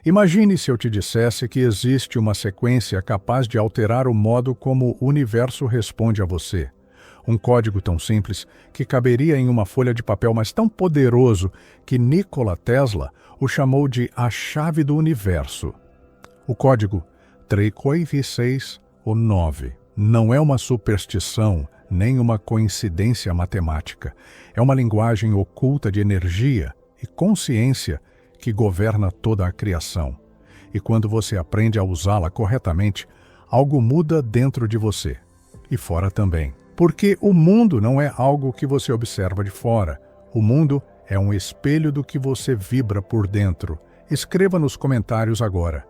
Imagine se eu te dissesse que existe uma sequência capaz de alterar o modo como o universo responde a você. Um código tão simples que caberia em uma folha de papel, mas tão poderoso que Nikola Tesla o chamou de a chave do universo. O código 34619 não é uma superstição nem uma coincidência matemática. É uma linguagem oculta de energia e consciência que governa toda a criação. E quando você aprende a usá-la corretamente, algo muda dentro de você. E fora também. Porque o mundo não é algo que você observa de fora. O mundo é um espelho do que você vibra por dentro. Escreva nos comentários agora.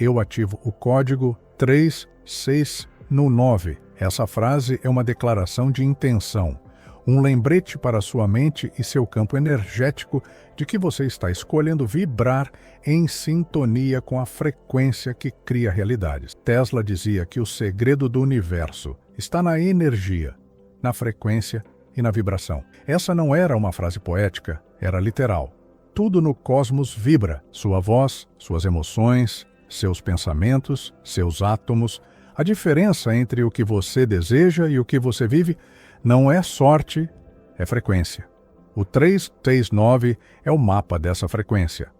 Eu ativo o código 3619. Essa frase é uma declaração de intenção. Um lembrete para sua mente e seu campo energético de que você está escolhendo vibrar em sintonia com a frequência que cria realidades. Tesla dizia que o segredo do universo está na energia, na frequência e na vibração. Essa não era uma frase poética, era literal. Tudo no cosmos vibra. Sua voz, suas emoções, seus pensamentos, seus átomos. A diferença entre o que você deseja e o que você vive não é sorte, é frequência. O 339 é o mapa dessa frequência.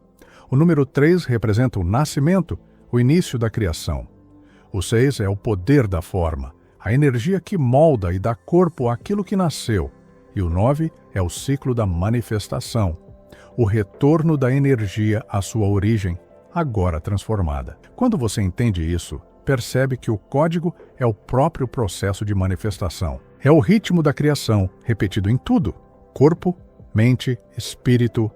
O número 3 representa o nascimento, o início da criação. O 6 é o poder da forma, a energia que molda e dá corpo àquilo que nasceu. E o 9 é o ciclo da manifestação, o retorno da energia à sua origem, agora transformada. Quando você entende isso, percebe que o código é o próprio processo de manifestação. É o ritmo da criação, repetido em tudo: corpo, mente, espírito,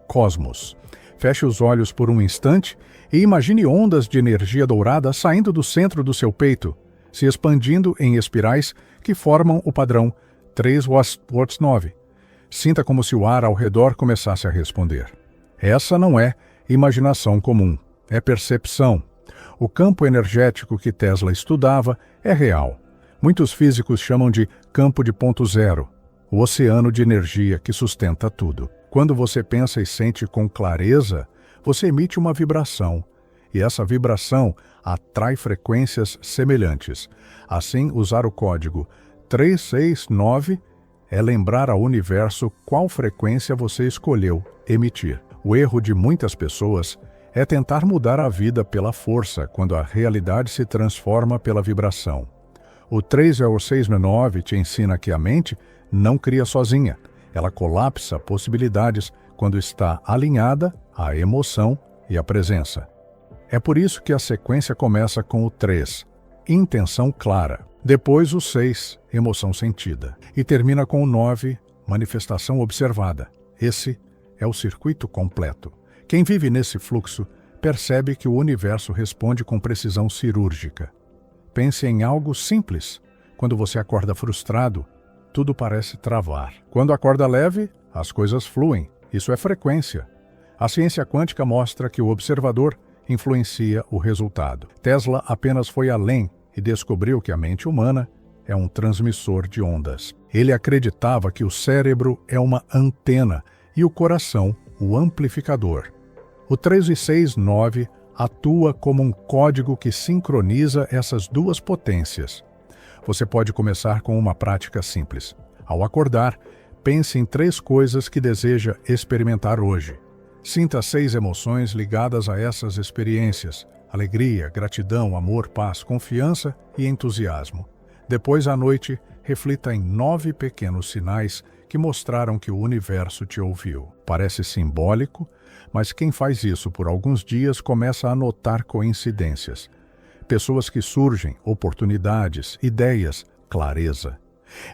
cosmos. Feche os olhos por um instante e imagine ondas de energia dourada saindo do centro do seu peito, se expandindo em espirais que formam o padrão 3-9. Sinta como se o ar ao redor começasse a responder. Essa não é imaginação comum, é percepção. O campo energético que Tesla estudava é real. Muitos físicos chamam de campo de ponto zero, o oceano de energia que sustenta tudo. Quando você pensa e sente com clareza, você emite uma vibração, e essa vibração atrai frequências semelhantes. Assim, usar o código 369 é lembrar ao universo qual frequência você escolheu emitir. O erro de muitas pessoas é tentar mudar a vida pela força, quando a realidade se transforma pela vibração. O 369 te ensina que a mente não cria sozinha. Ela colapsa possibilidades quando está alinhada à emoção e à presença. É por isso que a sequência começa com o 3, intenção clara. Depois o 6, emoção sentida. E termina com o 9, manifestação observada. Esse é o circuito completo. Quem vive nesse fluxo percebe que o universo responde com precisão cirúrgica. Pense em algo simples. Quando você acorda frustrado, tudo parece travar. Quando acorda leve, as coisas fluem. Isso é frequência. A ciência quântica mostra que o observador influencia o resultado. Tesla apenas foi além e descobriu que a mente humana é um transmissor de ondas. Ele acreditava que o cérebro é uma antena e o coração o amplificador. O 369 atua como um código que sincroniza essas duas potências. Você pode começar com uma prática simples. Ao acordar, pense em 3 coisas que deseja experimentar hoje. Sinta 6 emoções ligadas a essas experiências: alegria, gratidão, amor, paz, confiança e entusiasmo. Depois, à noite, reflita em 9 pequenos sinais que mostraram que o universo te ouviu. Parece simbólico, mas quem faz isso por alguns dias começa a notar coincidências. Pessoas que surgem, oportunidades, ideias, clareza.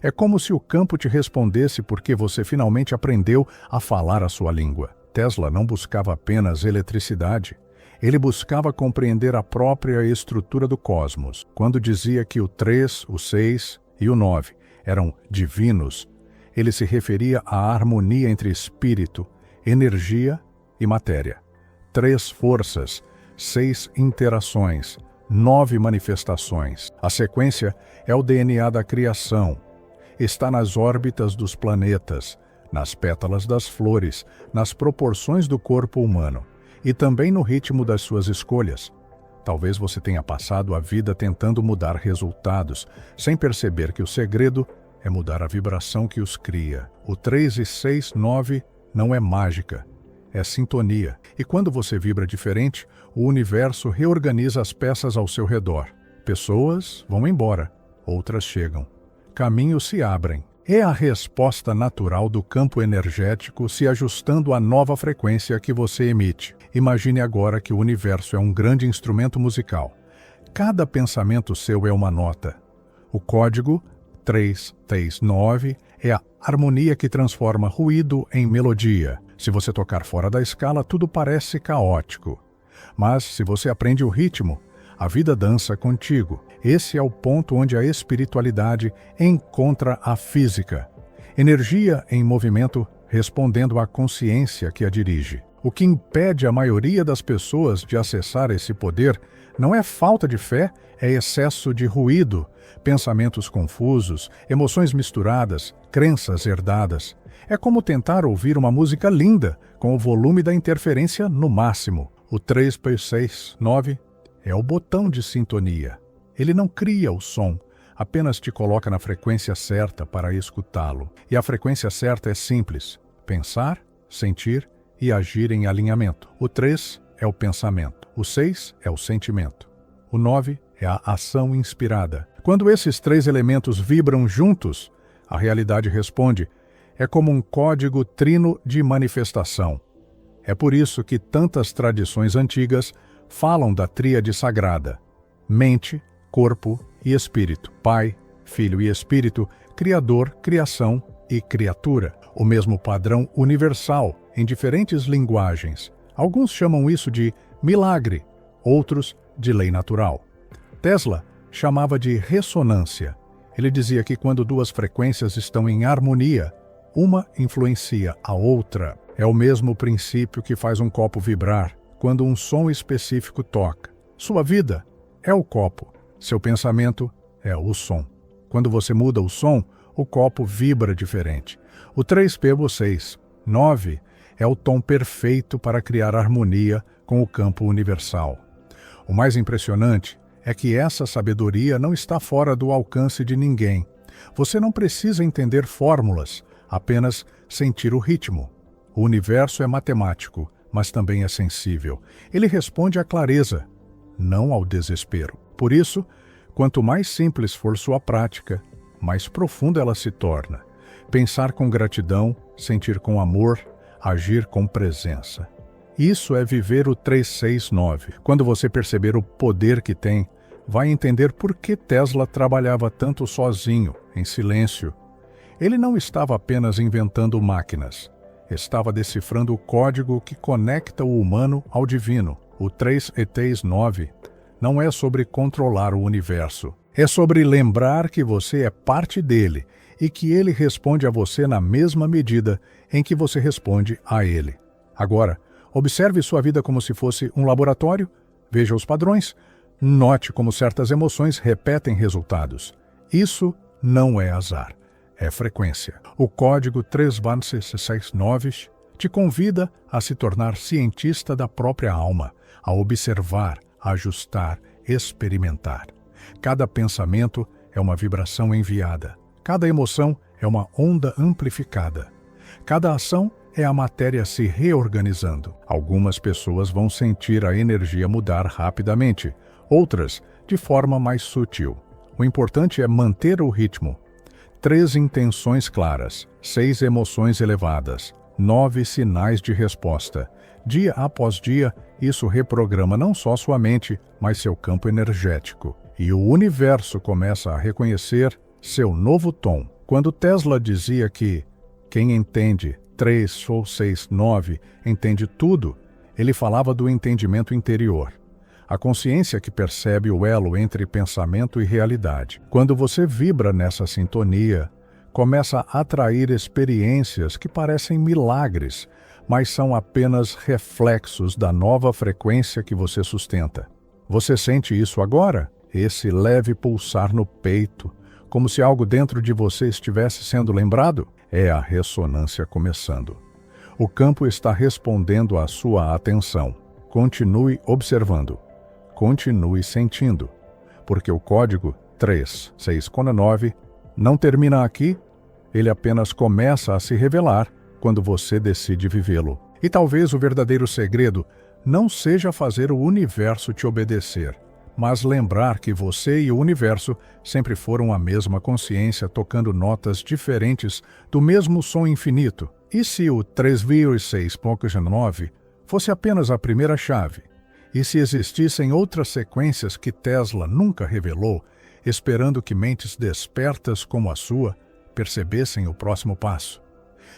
É como se o campo te respondesse porque você finalmente aprendeu a falar a sua língua. Tesla não buscava apenas eletricidade. Ele buscava compreender a própria estrutura do cosmos. Quando dizia que o 3, o 6 e o 9 eram divinos, ele se referia à harmonia entre espírito, energia e matéria. 3 forças, 6 interações, 9 manifestações. A sequência é o DNA da criação. Está nas órbitas dos planetas, nas pétalas das flores, nas proporções do corpo humano. e também no ritmo das suas escolhas. Talvez você tenha passado a vida tentando mudar resultados, sem perceber que o segredo é mudar a vibração que os cria. O 3 e 6, 9 não é mágica, é sintonia. E quando você vibra diferente, o universo reorganiza as peças ao seu redor. Pessoas vão embora, outras chegam. Caminhos se abrem. É a resposta natural do campo energético se ajustando à nova frequência que você emite. Imagine agora que o universo é um grande instrumento musical. Cada pensamento seu é uma nota. O código 339 é a harmonia que transforma ruído em melodia. Se você tocar fora da escala, tudo parece caótico. Mas se você aprende o ritmo, a vida dança contigo. Esse é o ponto onde a espiritualidade encontra a física. Energia em movimento respondendo à consciência que a dirige. O que impede a maioria das pessoas de acessar esse poder não é falta de fé, é excesso de ruído, pensamentos confusos, emoções misturadas, crenças herdadas. É como tentar ouvir uma música linda, com o volume da interferência no máximo. O 3/6/9 é o botão de sintonia. Ele não cria o som, apenas te coloca na frequência certa para escutá-lo. E a frequência certa é simples: pensar, sentir e agir em alinhamento. O 3 é o pensamento. O 6 é o sentimento. O 9 é a ação inspirada. Quando esses 3 elementos vibram juntos, a realidade responde. É como um código trino de manifestação. É por isso que tantas tradições antigas falam da tríade sagrada: mente, corpo e espírito. Pai, Filho e Espírito, Criador, Criação e Criatura. O mesmo padrão universal, em diferentes linguagens. Alguns chamam isso de milagre, outros de lei natural. Tesla chamava de ressonância. Ele dizia que quando duas frequências estão em harmonia, uma influencia a outra. É o mesmo princípio que faz um copo vibrar quando um som específico toca. Sua vida é o copo. Seu pensamento é o som. Quando você muda o som, o copo vibra diferente. O 3/6, 9, é o tom perfeito para criar harmonia com o campo universal. O mais impressionante é que essa sabedoria não está fora do alcance de ninguém. Você não precisa entender fórmulas, apenas sentir o ritmo. O universo é matemático, mas também é sensível. Ele responde à clareza, não ao desespero. Por isso, quanto mais simples for sua prática, mais profunda ela se torna. Pensar com gratidão, sentir com amor, agir com presença. Isso é viver o 369. Quando você perceber o poder que tem, vai entender por que Tesla trabalhava tanto sozinho, em silêncio. Ele não estava apenas inventando máquinas. Estava decifrando o código que conecta o humano ao divino. O 3/9 não é sobre controlar o universo. É sobre lembrar que você é parte dele e que ele responde a você na mesma medida em que você responde a ele. Agora, observe sua vida como se fosse um laboratório, veja os padrões, note como certas emoções repetem resultados. Isso não é azar, é frequência. O código 3/669 te convida a se tornar cientista da própria alma, a observar, ajustar, experimentar. Cada pensamento é uma vibração enviada. Cada emoção é uma onda amplificada. Cada ação é a matéria se reorganizando. Algumas pessoas vão sentir a energia mudar rapidamente, outras de forma mais sutil. O importante é manter o ritmo. 3 intenções claras, 6 emoções elevadas, 9 sinais de resposta. Dia após dia, isso reprograma não só sua mente, mas seu campo energético. E o universo começa a reconhecer seu novo tom. Quando Tesla dizia que quem entende 3 ou 6, 9 entende tudo, ele falava do entendimento interior. A consciência que percebe o elo entre pensamento e realidade. Quando você vibra nessa sintonia, começa a atrair experiências que parecem milagres, mas são apenas reflexos da nova frequência que você sustenta. Você sente isso agora? Esse leve pulsar no peito, como se algo dentro de você estivesse sendo lembrado? É a ressonância começando. O campo está respondendo à sua atenção. Continue observando. Continue sentindo. Porque o código 3649 não termina aqui, ele apenas começa a se revelar quando você decide vivê-lo. E talvez o verdadeiro segredo não seja fazer o universo te obedecer, mas lembrar que você e o universo sempre foram a mesma consciência tocando notas diferentes do mesmo som infinito. E se o 3,6.9 fosse apenas a primeira chave? E se existissem outras sequências que Tesla nunca revelou, esperando que mentes despertas como a sua percebessem o próximo passo?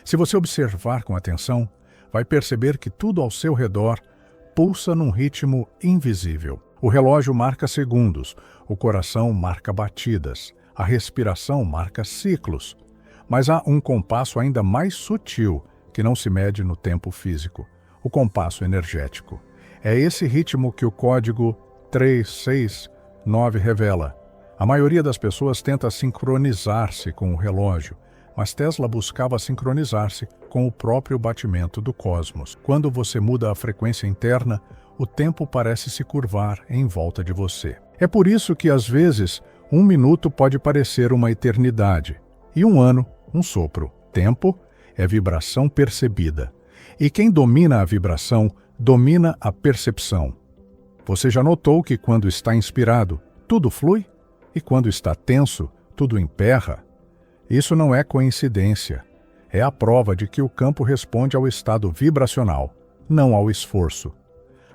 Se você observar com atenção, vai perceber que tudo ao seu redor pulsa num ritmo invisível. O relógio marca segundos, o coração marca batidas, a respiração marca ciclos. Mas há um compasso ainda mais sutil que não se mede no tempo físico, o compasso energético. É esse ritmo que o código 369 revela. A maioria das pessoas tenta sincronizar-se com o relógio, mas Tesla buscava sincronizar-se com o próprio batimento do cosmos. Quando você muda a frequência interna, o tempo parece se curvar em volta de você. É por isso que, às vezes, 1 minuto pode parecer uma eternidade, e 1 ano, um sopro. Tempo é vibração percebida. E quem domina a vibração, domina a percepção. Você já notou que quando está inspirado, tudo flui? E quando está tenso, tudo emperra? Isso não é coincidência. É a prova de que o campo responde ao estado vibracional, não ao esforço.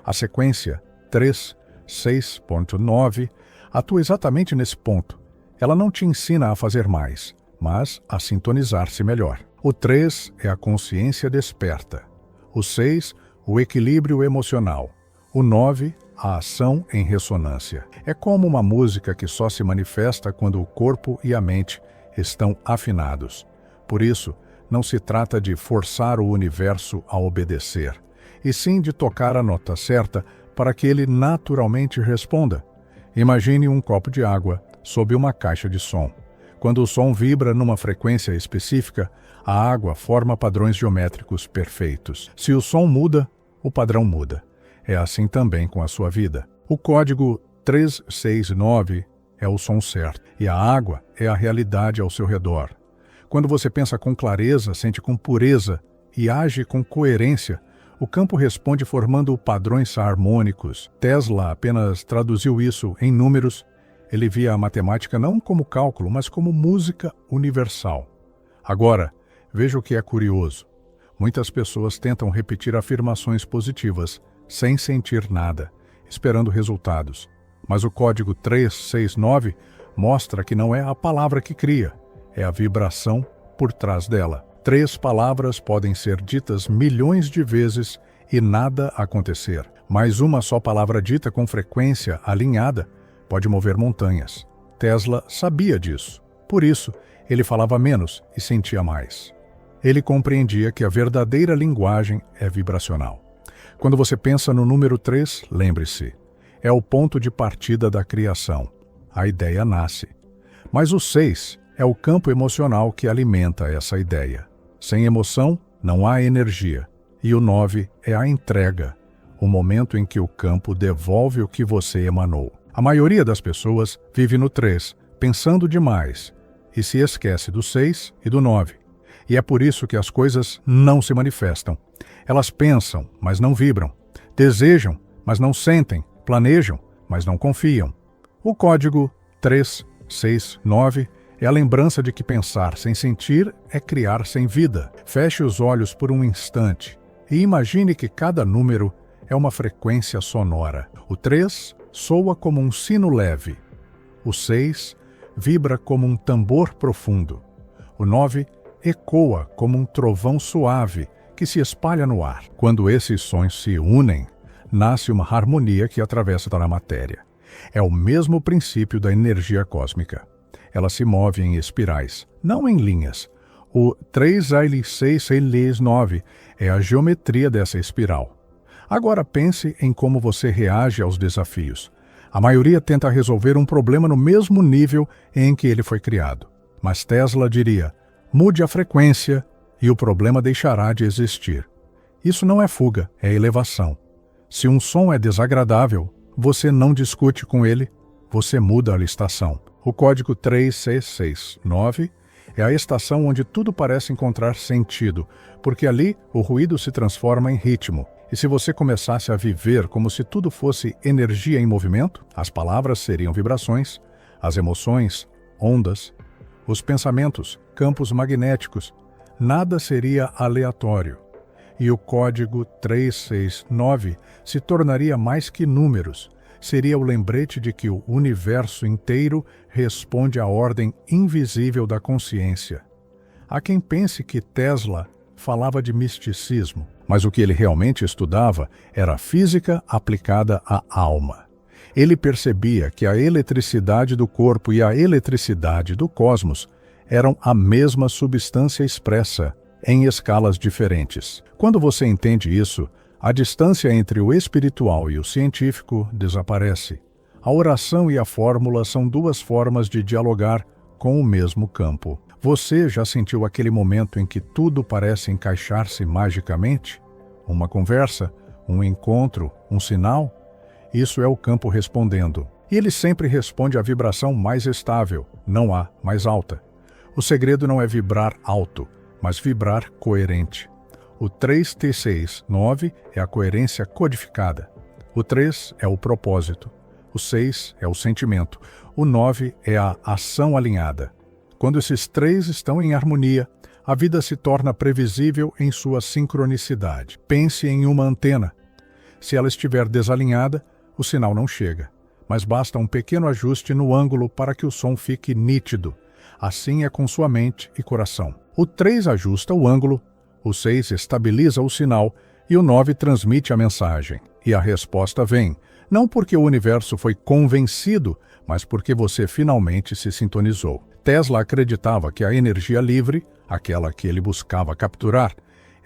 A sequência 3.6.9 atua exatamente nesse ponto. Ela não te ensina a fazer mais, mas a sintonizar-se melhor. O 3 é a consciência desperta. O 6, o equilíbrio emocional. O 9, a ação em ressonância. É como uma música que só se manifesta quando o corpo e a mente estão afinados. Por isso, não se trata de forçar o universo a obedecer, e sim de tocar a nota certa para que ele naturalmente responda. Imagine um copo de água sob uma caixa de som. Quando o som vibra numa frequência específica, a água forma padrões geométricos perfeitos. Se o som muda, o padrão muda. É assim também com a sua vida. O código 369 é o som certo, e a água é a realidade ao seu redor. Quando você pensa com clareza, sente com pureza e age com coerência, o campo responde formando padrões harmônicos. Tesla apenas traduziu isso em números. Ele via a matemática não como cálculo, mas como música universal. Agora, veja o que é curioso. Muitas pessoas tentam repetir afirmações positivas, sem sentir nada, esperando resultados. Mas o código 369 mostra que não é a palavra que cria, é a vibração por trás dela. 3 palavras podem ser ditas milhões de vezes e nada acontecer. Mas uma só palavra dita com frequência alinhada pode mover montanhas. Tesla sabia disso. Por isso, ele falava menos e sentia mais. Ele compreendia que a verdadeira linguagem é vibracional. Quando você pensa no número 3, lembre-se, é o ponto de partida da criação. A ideia nasce. Mas o 6 é o campo emocional que alimenta essa ideia. Sem emoção, não há energia. E o 9 é a entrega, o momento em que o campo devolve o que você emanou. A maioria das pessoas vive no 3, pensando demais, e se esquece do 6 e do 9. E é por isso que as coisas não se manifestam. Elas pensam, mas não vibram. Desejam, mas não sentem. Planejam, mas não confiam. O código 369 é a lembrança de que pensar sem sentir é criar sem vida. Feche os olhos por um instante e imagine que cada número é uma frequência sonora. O 3 soa como um sino leve. O 6 vibra como um tambor profundo. O 9 ecoa como um trovão suave que se espalha no ar. Quando esses sons se unem, nasce uma harmonia que atravessa toda a matéria. É o mesmo princípio da energia cósmica. Ela se move em espirais, não em linhas. O 3,6,9 é a geometria dessa espiral. Agora pense em como você reage aos desafios. A maioria tenta resolver um problema no mesmo nível em que ele foi criado. Mas Tesla diria, mude a frequência e o problema deixará de existir. Isso não é fuga, é elevação. Se um som é desagradável, você não discute com ele, você muda a estação. O código 3669 é a estação onde tudo parece encontrar sentido, porque ali o ruído se transforma em ritmo. E se você começasse a viver como se tudo fosse energia em movimento, as palavras seriam vibrações, as emoções, ondas, os pensamentos, campos magnéticos. Nada seria aleatório. E o código 369 se tornaria mais que números. Seria o lembrete de que o universo inteiro responde à ordem invisível da consciência. Há quem pense que Tesla falava de misticismo, mas o que ele realmente estudava era física aplicada à alma. Ele percebia que a eletricidade do corpo e a eletricidade do cosmos eram a mesma substância expressa, em escalas diferentes. Quando você entende isso, a distância entre o espiritual e o científico desaparece. A oração e a fórmula são duas formas de dialogar com o mesmo campo. Você já sentiu aquele momento em que tudo parece encaixar-se magicamente? Uma conversa, um encontro, um sinal? Isso é o campo respondendo. E ele sempre responde à vibração mais estável, não há mais alta. O segredo não é vibrar alto, mas vibrar coerente. O 3T69 é a coerência codificada. O 3 é o propósito. O 6 é o sentimento. O 9 é a ação alinhada. Quando esses três estão em harmonia, a vida se torna previsível em sua sincronicidade. Pense em uma antena. Se ela estiver desalinhada, o sinal não chega. Mas basta um pequeno ajuste no ângulo para que o som fique nítido. Assim é com sua mente e coração. O 3 ajusta o ângulo, o 6 estabiliza o sinal e o 9 transmite a mensagem. E a resposta vem, não porque o universo foi convencido, mas porque você finalmente se sintonizou. Tesla acreditava que a energia livre, aquela que ele buscava capturar,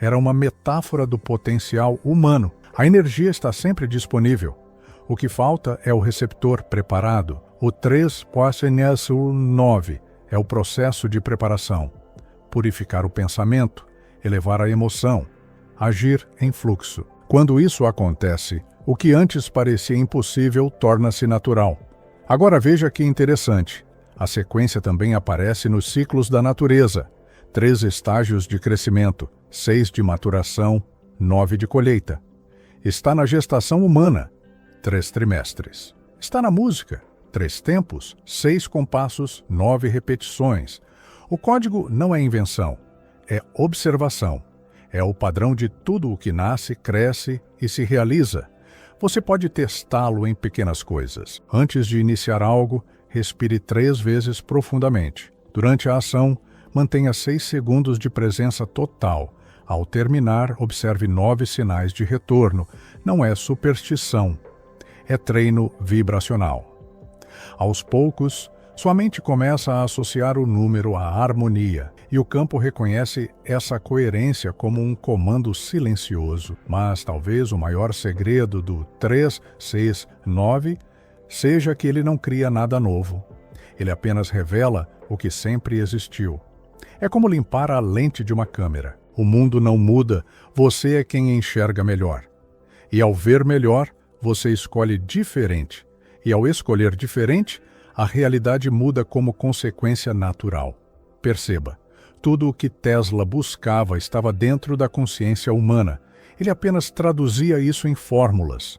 era uma metáfora do potencial humano. A energia está sempre disponível. O que falta é o receptor preparado. O 3.9 é o processo de preparação. Purificar o pensamento, elevar a emoção, agir em fluxo. Quando isso acontece, o que antes parecia impossível torna-se natural. Agora veja que interessante. A sequência também aparece nos ciclos da natureza. 3 estágios de crescimento, 6 de maturação, 9 de colheita. Está na gestação humana, 3 trimestres. Está na música, 3 tempos, 6 compassos, 9 repetições. O código não é invenção, é observação. É o padrão de tudo o que nasce, cresce e se realiza. Você pode testá-lo em pequenas coisas. Antes de iniciar algo, respire 3 vezes profundamente. Durante a ação, mantenha 6 segundos de presença total. Ao terminar, observe 9 sinais de retorno. Não é superstição, é treino vibracional. Aos poucos, sua mente começa a associar o número à harmonia, e o campo reconhece essa coerência como um comando silencioso. Mas talvez o maior segredo do 369 seja que ele não cria nada novo. Ele apenas revela o que sempre existiu. É como limpar a lente de uma câmera. O mundo não muda, você é quem enxerga melhor. E ao ver melhor, você escolhe diferente. E ao escolher diferente, a realidade muda como consequência natural. Perceba, tudo o que Tesla buscava estava dentro da consciência humana. Ele apenas traduzia isso em fórmulas.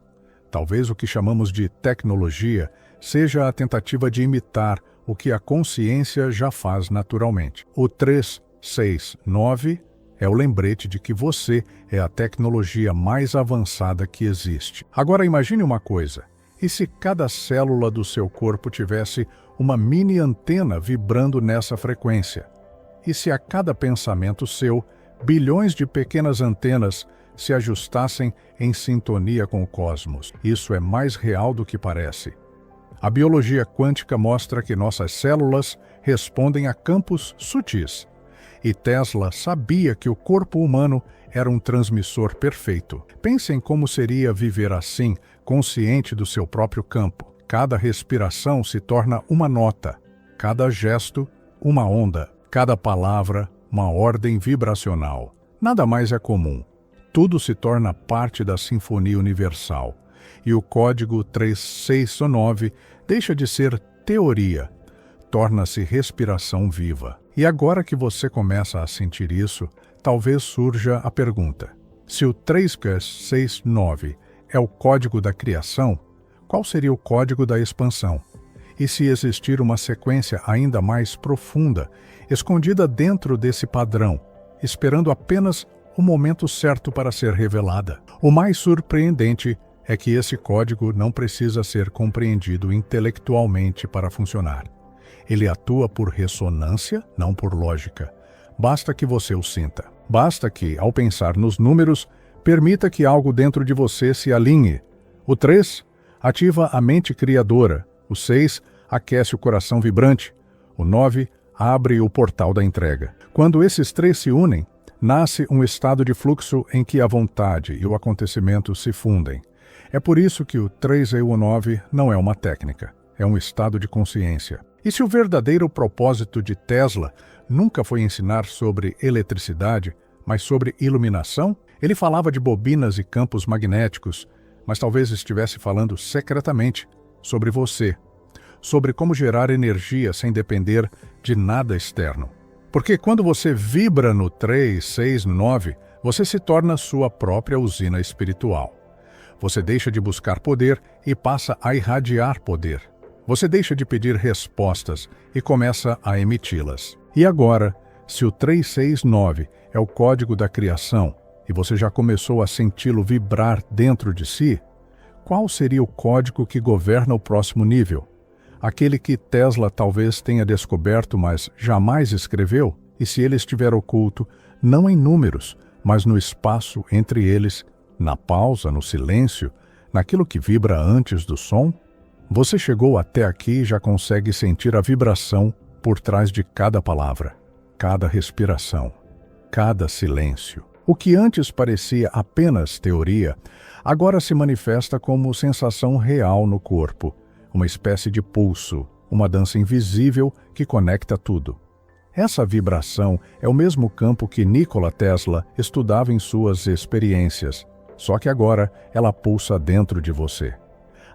Talvez o que chamamos de tecnologia seja a tentativa de imitar o que a consciência já faz naturalmente. O 369 é o lembrete de que você é a tecnologia mais avançada que existe. Agora imagine uma coisa. E se cada célula do seu corpo tivesse uma mini antena vibrando nessa frequência? E se a cada pensamento seu, bilhões de pequenas antenas se ajustassem em sintonia com o cosmos? Isso é mais real do que parece. A biologia quântica mostra que nossas células respondem a campos sutis. E Tesla sabia que o corpo humano era um transmissor perfeito. Pense em como seria viver assim, consciente do seu próprio campo. Cada respiração se torna uma nota, cada gesto, uma onda, cada palavra, uma ordem vibracional. Nada mais é comum. Tudo se torna parte da sinfonia universal. E o código 3609 deixa de ser teoria, torna-se respiração viva. E agora que você começa a sentir isso, talvez surja a pergunta: se o 3669 é o código da criação, qual seria o código da expansão? E se existir uma sequência ainda mais profunda, escondida dentro desse padrão, esperando apenas o momento certo para ser revelada? O mais surpreendente é que esse código não precisa ser compreendido intelectualmente para funcionar. Ele atua por ressonância, não por lógica. Basta que você o sinta. Basta que, ao pensar nos números, permita que algo dentro de você se alinhe. O 3 ativa a mente criadora. O 6 aquece o coração vibrante. O 9 abre o portal da entrega. Quando esses 3 se unem, nasce um estado de fluxo em que a vontade e o acontecimento se fundem. É por isso que o 369 não é uma técnica, é um estado de consciência. E se o verdadeiro propósito de Tesla nunca foi ensinar sobre eletricidade, mas sobre iluminação? Ele falava de bobinas e campos magnéticos, mas talvez estivesse falando secretamente sobre você, sobre como gerar energia sem depender de nada externo. Porque quando você vibra no 369, você se torna sua própria usina espiritual. Você deixa de buscar poder e passa a irradiar poder. Você deixa de pedir respostas e começa a emiti-las. E agora, se o 369 é o código da criação e você já começou a senti-lo vibrar dentro de si, qual seria o código que governa o próximo nível? Aquele que Tesla talvez tenha descoberto, mas jamais escreveu? E se ele estiver oculto, não em números, mas no espaço entre eles, na pausa, no silêncio, naquilo que vibra antes do som? Você chegou até aqui e já consegue sentir a vibração por trás de cada palavra, cada respiração, cada silêncio. O que antes parecia apenas teoria, agora se manifesta como sensação real no corpo, uma espécie de pulso, uma dança invisível que conecta tudo. Essa vibração é o mesmo campo que Nikola Tesla estudava em suas experiências, só que agora ela pulsa dentro de você.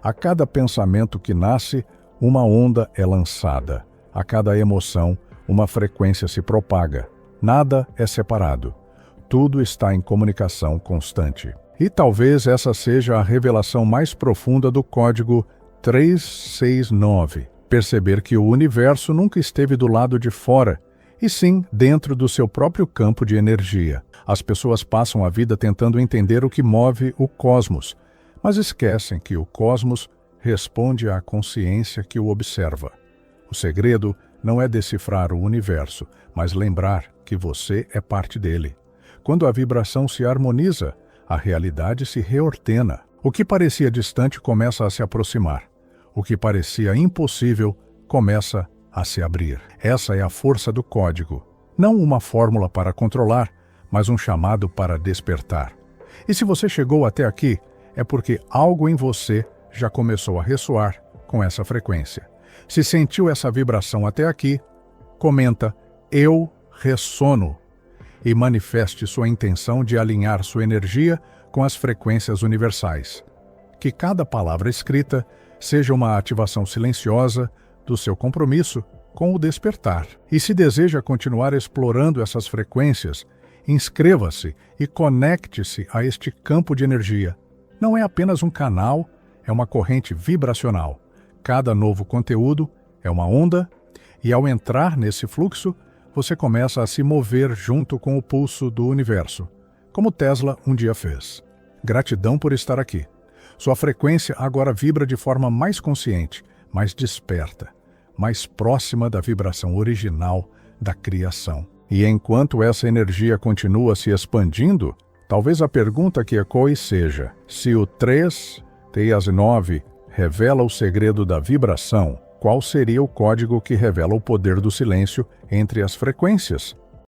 A cada pensamento que nasce, uma onda é lançada. A cada emoção, uma frequência se propaga. Nada é separado. Tudo está em comunicação constante. E talvez essa seja a revelação mais profunda do código 369. Perceber que o universo nunca esteve do lado de fora, e sim dentro do seu próprio campo de energia. As pessoas passam a vida tentando entender o que move o cosmos, mas esquecem que o cosmos responde à consciência que o observa. O segredo não é decifrar o universo, mas lembrar que você é parte dele. Quando a vibração se harmoniza, a realidade se reordena. O que parecia distante começa a se aproximar. O que parecia impossível começa a se abrir. Essa é a força do código. Não uma fórmula para controlar, mas um chamado para despertar. E se você chegou até aqui, é porque algo em você já começou a ressoar com essa frequência. Se sentiu essa vibração até aqui, comenta "Eu ressono" e manifeste sua intenção de alinhar sua energia com as frequências universais. Que cada palavra escrita seja uma ativação silenciosa do seu compromisso com o despertar. E se deseja continuar explorando essas frequências, inscreva-se e conecte-se a este campo de energia. Não é apenas um canal, é uma corrente vibracional. Cada novo conteúdo é uma onda, e ao entrar nesse fluxo, você começa a se mover junto com o pulso do universo, como Tesla um dia fez. Gratidão por estar aqui. Sua frequência agora vibra de forma mais consciente, mais desperta, mais próxima da vibração original da criação. E enquanto essa energia continua se expandindo, talvez a pergunta que ecoe seja: se o 369 revela o segredo da vibração, qual seria o código que revela o poder do silêncio entre as frequências?